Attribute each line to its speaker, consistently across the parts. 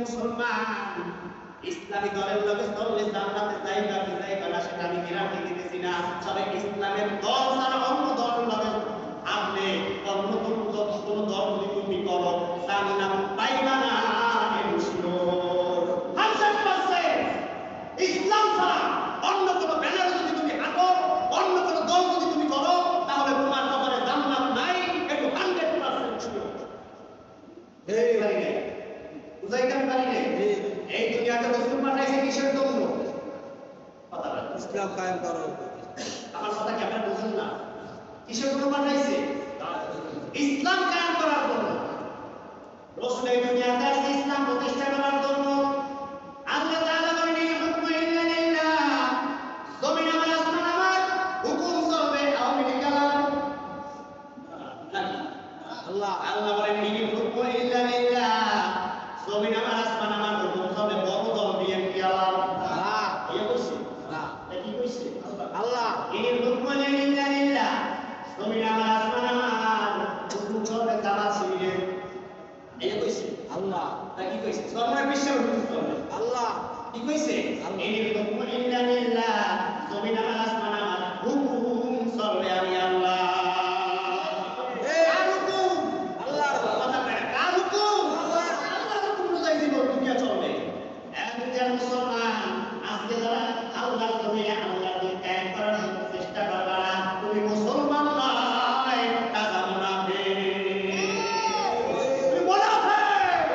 Speaker 1: মুসলমান ইসলামী দলের লোকে চললে জান্নাতে যাইবা কি যাইবা না সেটা আমি গ্যারান্টি দিতেছি না। তবে ইসলামের দল ছাড়া অন্য দলের লোকে আপনি অন্য কোনো দল যদি তুমি করো জান্নাত পাইবা না। ইসলাম ছাড়া অন্য কোনো ব্যানার যদি তুমি হাঁটো, অন্য কোনো দল যদি তুমি করো, তাহলে তোমার কপালে জান্নাত নাই, একটু 100% শিওর। বুঝাইতে পারি নাই? এই দুনিয়াতে রাসূল পাঠাইছে কিসের জন্য? ইসলাম কায়েম করো। আমার কথা কি আপনারা বুঝেন না? কিসের জন্য পাঠাইছে? ইসলাম কায়েম করার জন্য। রাসূল এই দুনিয়াতে আসছে ইসলাম প্রতিষ্ঠা করার জন্য। আল্লাহ তাআলা বলেন হুকুম ইল্লা লিল্লাহ, জমিন আমার আসমান আমার, হুকুম চলবে আওয়ামী লীগ আল্লাহ বলেন হুকুম ইল্লা লিল্লাহ, জমিন আমার আসমান আমার, হুকুম চলবে বড় দল বিএনপি আল্লাহ। এই কইছে না, কি কইছে আল্লাহ? ইনি হুকুম ইল্লা লিল্লাহ, জমিন আমার আসমান আমার, হুকুম চলবে জামাত শিবিরের। এই কইছে আল্লাহ। তা কি কইছে? সরকার বিশ্বের হুকুম চলবে আল্লাহ। কি কইছে? ইনি হুকুম ইল্লা লিল্লাহ, জমিন আমার আসমান আমার, হুকুম চলবে আমি আল্লাহ। কার হুকুম? আল্লাহর কথা বলে। কার হুকুম? আল্লাহর হুকুম অনুযায়ী জীবন দুনিয়া চলবে। একজন মুসলমান আজকে যারা আল্লাহর জমিনে আল্লাহর দিন কায়েম করার জন্য চেষ্টা করবা না, তুমি মুসলমান নয়, কাজা মুনাফিক। তুমি মুনাফিক।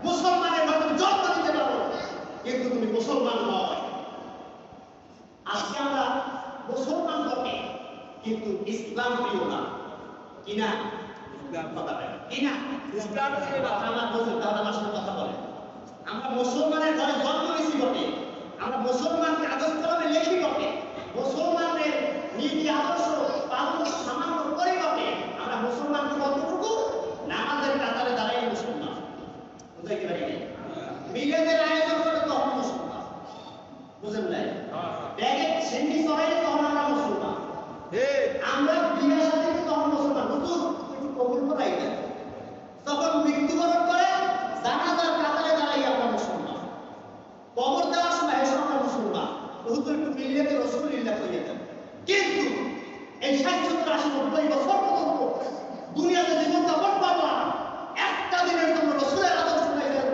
Speaker 1: মুসলমানের মতো জন্ম দিতে পারো, কিন্তু তুমি মুসলমান নয়। আজকে আমরা মুসলমান বটে, কিন্তু ইসলাম প্রিয় না। কিনা? ইসলাম কথা বলে কিনা? ইসলাম প্রিয় না। আমরা বলছি তাহলে আমার সাথে কথা বলে। আমরা মুসলমানের ঘরে জন্ম নিয়েছি বটে, আমরা মুসলমান কাগজ কলমে লেখি বটে, মুসলমানের নীতি আদর্শ পালন সামান্য করে বটে, আমরা মুসলমান কতটুকু? নামাজের কাতারে দাঁড়াই মুসলমান। বুঝাইতে পারি না? মিলাদের আয়োজন করে তখন মুসলমান। বুঝেন নাই? ব্যাগের ছেন্ডি চড়াইলে তখন আমরা মুসলমান। আমরা বিয়ে সাথে তখন মুসলমান। হুজুর একটু কবুল করাই দেন। তখন মৃত্যুবরণ করে জানাজার কাতারে দাঁড়াই আমরা মুসলমান। কবর দেওয়ার সময় এসে আমরা মুসলমান। হুজুর একটু মিলিয়াতে রাসূলুল্লাহ কইয়া দেন। কিন্তু এই 60-70-80-90 বছর পর্যন্ত দুনিয়াতে জীবন যাপন করলাম, একটা দিনের জন্য রাসূলের আদর্শ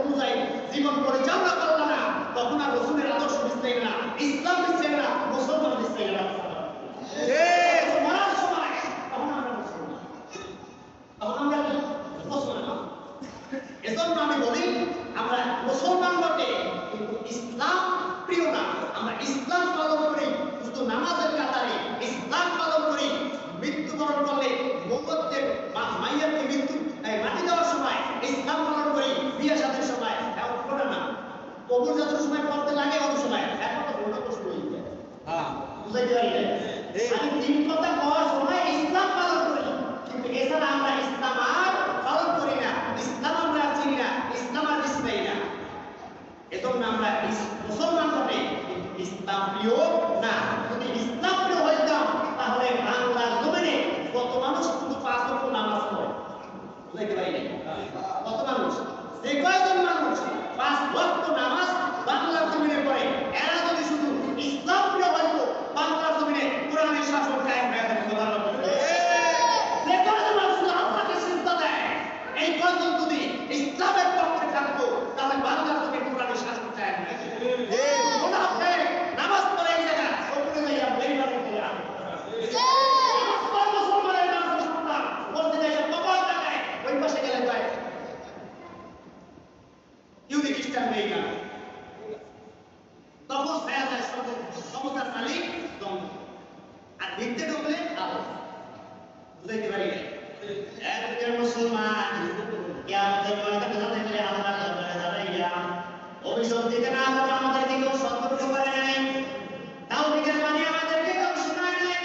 Speaker 1: অনুযায়ী জীবন পরিচালনা করলাম না, তখন আর রাসূলের আদর্শ বুঝতে না, ইসলাম বুঝতে না, মুসলমান বুঝতে না। মরার সময় তখন আমরা মুসলমান, তখন আমরা মুসলমান। এজন্য আমি বলি আমরা মুসলমান বটে, কিন্তু ইসলাম প্রিয় না। আমরা ইসলাম পালন করি শুধু নামাজের কাতারে, ইসলাম পালন করি মৃত্যুবরণ করলে মোমবাতির মাইয়াকে মৃত্যু মাটি দেওয়ার সময়, ইসলাম পালন করি বিয়ে শাদীর সময়। এখন করে না, কবর যাত্রার সময় পড়তে লাগে অনেক সময়, এখন তো বড় কষ্ট হয়ে যায়। বুঝাইতে পারি না? আমি তিন কথা কওয়ার সময় ইসলাম পালন করি, কিন্তু এছাড়া আমরা ইসলাম আর পালন করি না, ইসলাম আমরা চিনি না, ইসলাম আর চিনি না। এজন্য আমরা মুসলমান বটে, ইসলাম প্রিয় না। যদি ইসলাম প্রিয় হইতাম তাহলে বাংলার জমিনে কত মানুষ শুধু 5 ওয়াক্ত নামাজ পড়ে। বুঝাইতে পারি না? কত মানুষ? যে কয়জন মানুষ 5 ওয়াক্ত নামাজ বাংলার জমিনে পড়ে, এরা যদি শুধু ইসলাম প্রিয় হইতো, বাংলার জমিনে কোরআনের শাসন কায়েম হয়ে থাকতো। যে কয়জন মানুষ আল্লাহকে সিজদা দেয়, এই কয়জন যদি ইসলামের পক্ষে থাকতো, তাহলে বাংলার জমিনে কোরআনের শাসন কায়েম হয়ে যেত। নামাজ পড়ে এই জায়গা ওপরে যাইয়া বেইমানি করে নামাজ পড়ে মুসলমানের নামাজ শুনলাম, বলতে যাইয়া কবর জায়গায় ওই পাশে গেলে কয় ইহুদি খ্রিস্টান নেই না, তখন ছায়া যায় সমতার মালিক দ্বন্দ্ব, আর ভিত্তে ঢুকলে আলো। বুঝাইতে পারি না? একজন মুসলমান কিয়ামতের ময়দানে যাতে করে আল্লাহর দরবারে দাঁড়াইয়া অভিযোগ দিতে না পারে, আমাদেরকে কেউ সতর্ক করে নাই, তাওহীদের বাণী আমাদেরকে কেউ শোনায় নাই,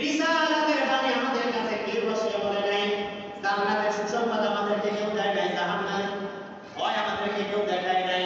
Speaker 1: রিসালাতের বাণী আমাদের কাছে কেউ বসিয়ে বলে নাই, জান্নাতের সুসংবাদ আমাদেরকে কেউ দেয় নাই, জাহান্নামের ভয় আমাদেরকে কেউ দেখায় নাই।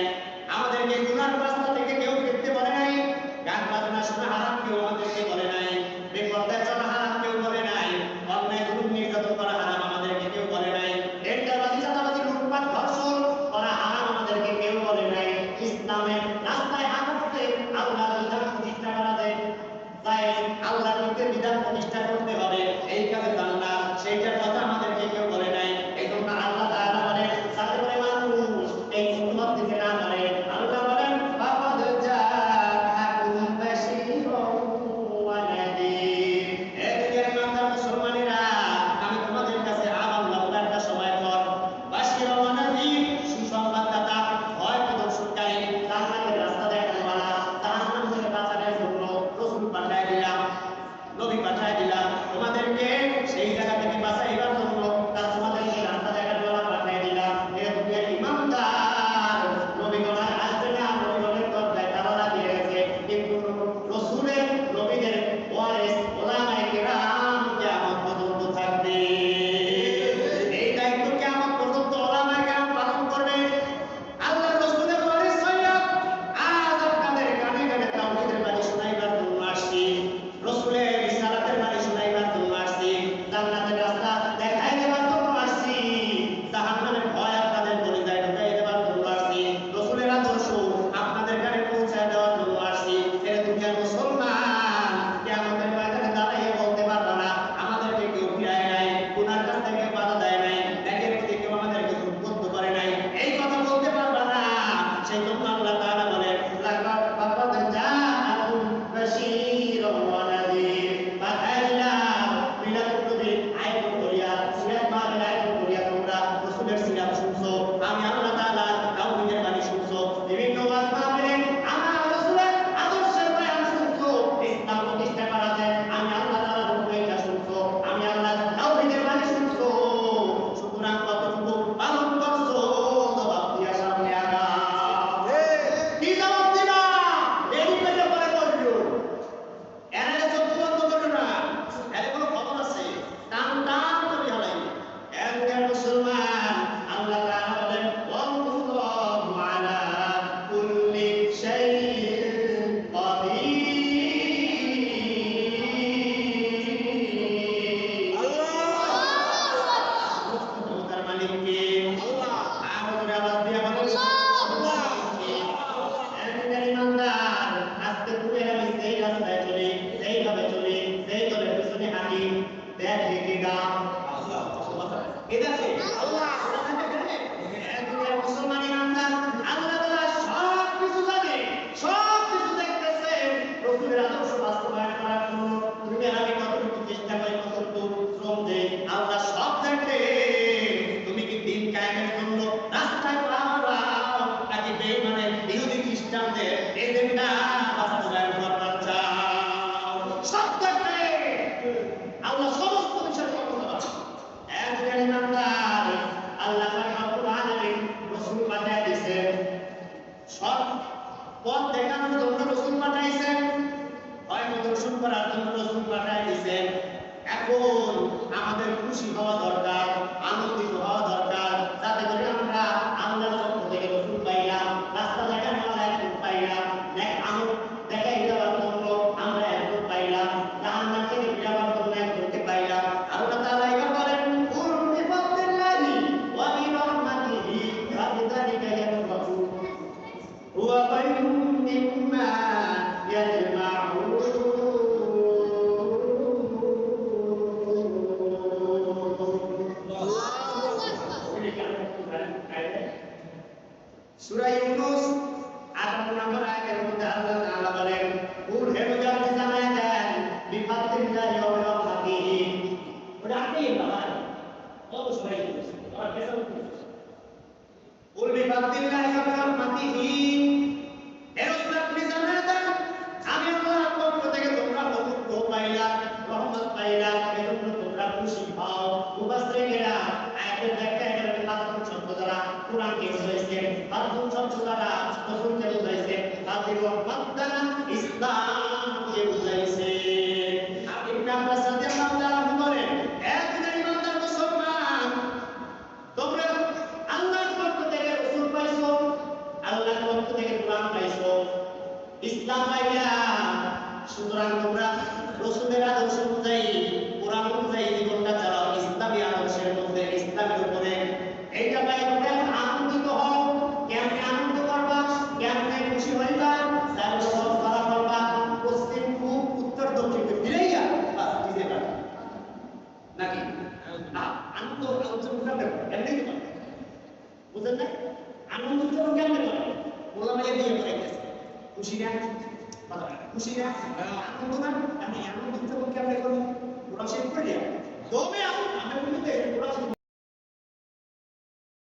Speaker 1: খ্রিস্টানদের এজেন্ডা বাস্তবায়ন করতে চাও। সত্য একটাই, আল্লাহ সমস্ত বিষয় ক্ষমতাবান। একজন ইমানদার আল্লাহ রাব্বুল আলামিন রাসূল পাঠিয়ে দিয়েছেন, সৎ পথ দেখানোর জন্য রাসূল পাঠাইছেন, হয় প্রদর্শন করার জন্য রাসূল পাঠিয়ে দিয়েছেন। এখন আমাদের খুশি হওয়া দরকার, আনন্দিত হওয়া দরকার, যাতে করে আমরা আল্লাহর পক্ষ থেকে রাসূল পাইলাম, রাস্তা দেখানোর একজন পাইলাম, আমল দেখাই দেওয়ার জন্য আমরা একজন পাইলাম, জাহান্নাম থেকে ফিরাবার জন্য একজনকে পাইলাম। আল্লাহ তাআলা এবার বলেন, কুল বিফাদলিল্লাহি ওয়া বিরহমাতিহি ফাবিযালিকা ইয়াফরাহু হুয়া খায়রুম মিম্মা ইয়াজমাউন। সূরা ইউনূস 58 নম্বর আয়াতের মধ্যে আল্লাহ তাআলা বলেন, কুল হে নবী জানায় দেন বিফাদলিল্লাহি ওয়া বিরহমাতিহি। ওটা আপনি বাবা অবশ্যই আর কেন কুল বিফাদলিল্লাহি ওয়া বিরহমাতিহি, হে রাসূল আপনি জানায় দেন আমি আল্লাহর পক্ষ থেকে তোমরা অনুগ্রহ পাইলাম, রহমত পাইলাম, এজন্য তোমরা খুশি হও। মুফাসসিরিনেরা আয়াতের ব্যাখ্যা করেন পাঁচজন শব্দ দ্বারা কোরআনকে বুঝাইছেন, পাঁচজন শব্দ দ্বারা রাসূলকে বুঝাইছেন, তাদের রহমত দ্বারা ইসলামকে বুঝাইছেন। আপনি ইবনে আব্বাস রাদিয়াল্লাহু তাআলা বলেন, একজন ইমানদার মুসলমান তোমরা আল্লাহর পক্ষ থেকে রাসূল পাইছো, আল্লাহর পক্ষ থেকে কোরআন পাইছো, ইসলাম পাইলা, সুতরাং তোমরা রাসূলের আদর্শ অনুযায়ী, কোরআন অনুযায়ী জীবনটা চালাও, ইসলামী আদর্শের মধ্যে, ইসলামের উপরে। এইটা পাই তোমরা আনন্দিত হও। কেমনে আনন্দ করবা, কেমনে খুশি হইবা, তার সব করা করবা, পশ্চিম পূব উত্তর দক্ষিণ মিলাইয়া বাস দিতে পারবে নাকি না? আনন্দ উদযাপন কেমনে করে, কেমনে কি করে বুঝেন না? আনন্দ উদযাপন কেমনে করে? ওলামায়ে দিয়ে করে গেছে, খুশি না? খুশি না? আনন্দ না?